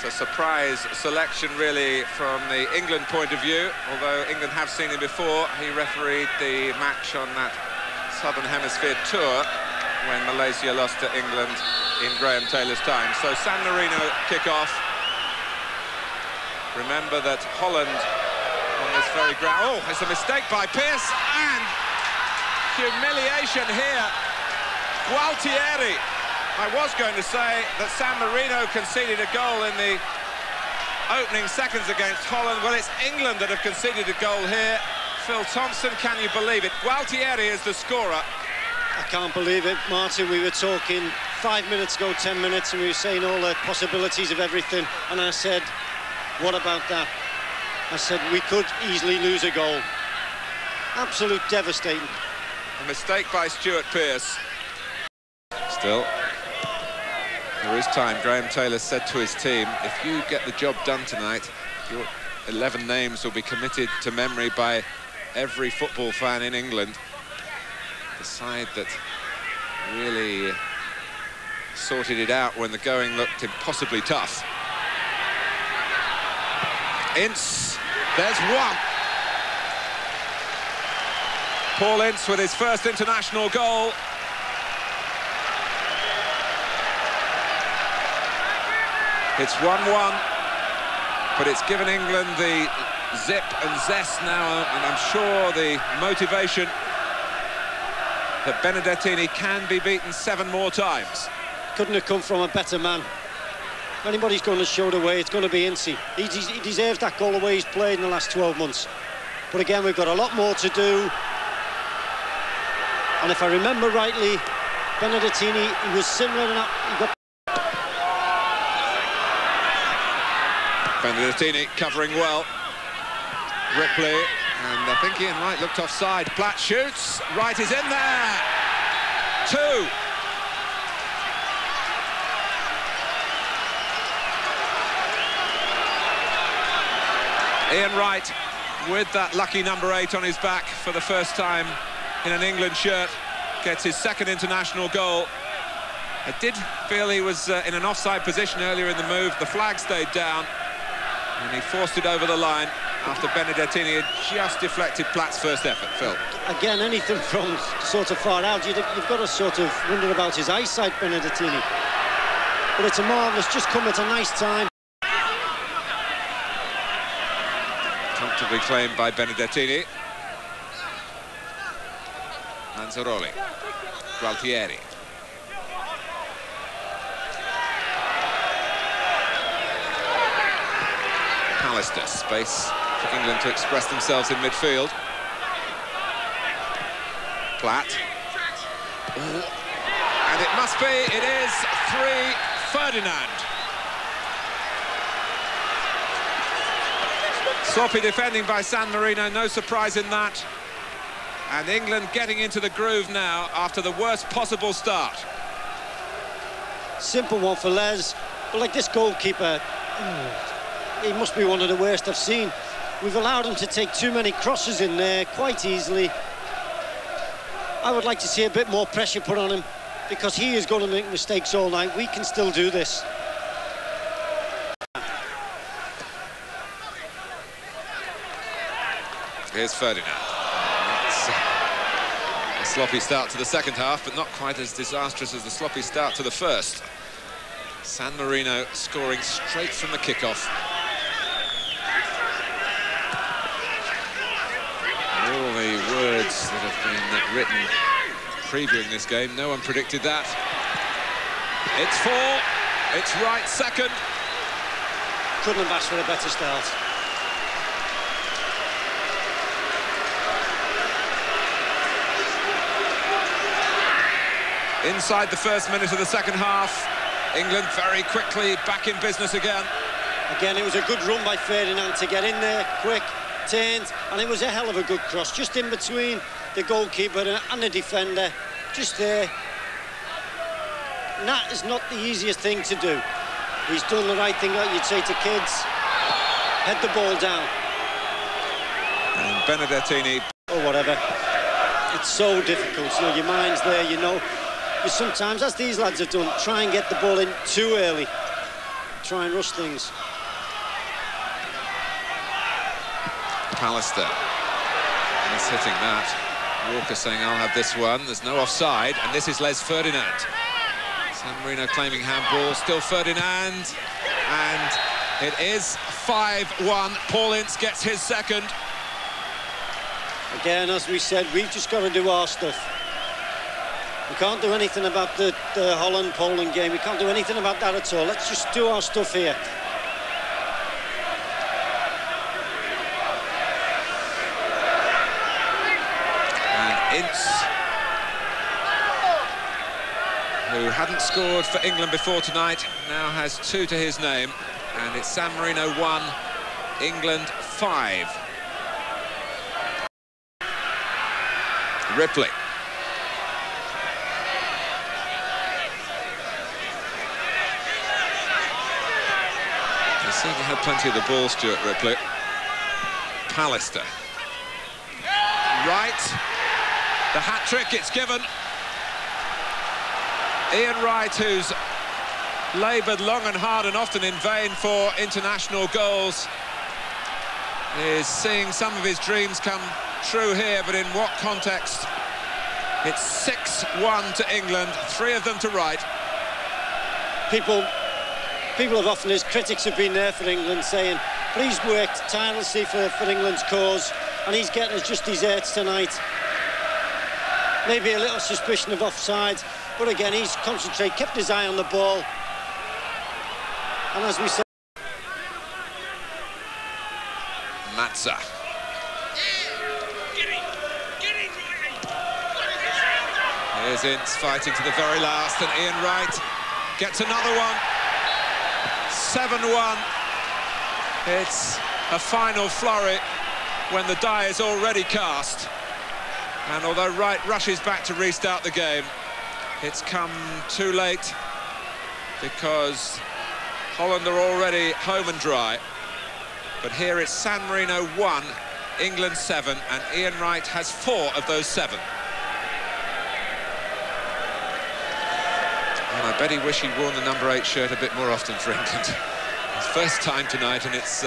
a surprise selection, really, from the England point of view. Although England have seen him before, he refereed the match on that Southern Hemisphere tour when Malaysia lost to England in Graham Taylor's time. So San Marino kick off. Remember that Holland on this very ground. Oh, it's a mistake by Pearce, and humiliation here. Gualtieri. I was going to say that San Marino conceded a goal in the opening seconds against Holland. Well, it's England that have conceded a goal here. Phil Thompson, can you believe it? Gualtieri is the scorer. I can't believe it, Martin. We were talking 5 minutes ago, 10 minutes, and we were saying all the possibilities of everything. And I said, what about that? I said, we could easily lose a goal. Absolute devastating. A mistake by Stuart Pearce. Still, there is time. Graham Taylor said to his team, if you get the job done tonight, your 11 names will be committed to memory by every football fan in England. The side that really sorted it out when the going looked impossibly tough. Ince, there's one. Paul Ince with his first international goal. It's 1-1, but it's given England the zip and zest now, and I'm sure the motivation that Benedettini can be beaten 7 more times. Couldn't have come from a better man. If anybody's going to show the way, it's going to be Ince. He deserves that goal the way he's played in the last 12 months. But again, we've got a lot more to do. And if I remember rightly, Benedettini, he was similar enough. Benedettini covering well. Ripley, and I think Ian Wright looked offside. Platt shoots, Wright is in there. 2. Ian Wright with that lucky number 8 on his back for the first time in an England shirt, gets his second international goal. I did feel he was in an offside position earlier in the move. The flag stayed down, and he forced it over the line after Benedettini had just deflected Platt's first effort. Phil. Again, anything from sort of far out, you've got to sort of wonder about his eyesight, Benedettini. But it's a marvellous, just come at a nice time. Comfortably claimed by Benedettini. Manzaroli. Gualtieri. Pallister, space for England to express themselves in midfield. Platt. Ooh. And it must be, it is 3, Ferdinand. Sloppy defending by San Marino, no surprise in that. And England getting into the groove now after the worst possible start. Simple one for Les, but like this goalkeeper, he must be one of the worst I've seen. We've allowed him to take too many crosses in there quite easily. I would like to see a bit more pressure put on him, because he is going to make mistakes all night. We can still do this. Here's Ferdinand. It's a sloppy start to the second half, but not quite as disastrous as the sloppy start to the first. San Marino scoring straight from the kickoff. All the words that have been written previewing this game, no one predicted that. It's 4, it's Wright second. Couldn't have asked for a better start. Inside the first minute of the second half, England very quickly back in business again. Again, it was a good run by Ferdinand to get in there, quick, turned, and it was a hell of a good cross, just in between the goalkeeper and the defender, just there. And that is not the easiest thing to do. He's done the right thing, like you'd say to kids, head the ball down. And Benedettini. Or whatever. It's so difficult, you know, your mind's there, you know. You sometimes, as these lads have done, try and get the ball in too early. try and rush things. Pallister. And he's hitting that. Walker saying, I'll have this one. There's no offside, and this is Les Ferdinand. San Marino claiming handball, still Ferdinand. And it is 5-1. Paul Ince gets his second. Again, as we said, we've just got to do our stuff. We can't do anything about the Holland-Poland game. We can't do anything about that at all. Let's just do our stuff here. And Ince, who hadn't scored for England before tonight, now has 2 to his name. And it's San Marino 1, England 5. Ripley. He certainly had plenty of the ball, Stuart Ripley. Pallister. Wright. The hat-trick, it's given. Ian Wright, who's laboured long and hard and often in vain for international goals, is seeing some of his dreams come true here, but in what context? It's 6-1 to England, 3 of them to Wright. People have often, as critics have been there for England, saying, but he's worked tirelessly for England's cause, and he's getting us just desserts tonight. Maybe a little suspicion of offside, but again, he's concentrated, kept his eye on the ball. And as we said... Matza. Here's Ince fighting to the very last, and Ian Wright gets another one. 7-1. It's a final flurry when the die is already cast. And although Wright rushes back to restart the game, it's come too late because Holland are already home and dry. But here it's San Marino 1, England 7, and Ian Wright has 4 of those 7. And I bet he wished he'd worn the number 8 shirt a bit more often for England. His first time tonight, and it's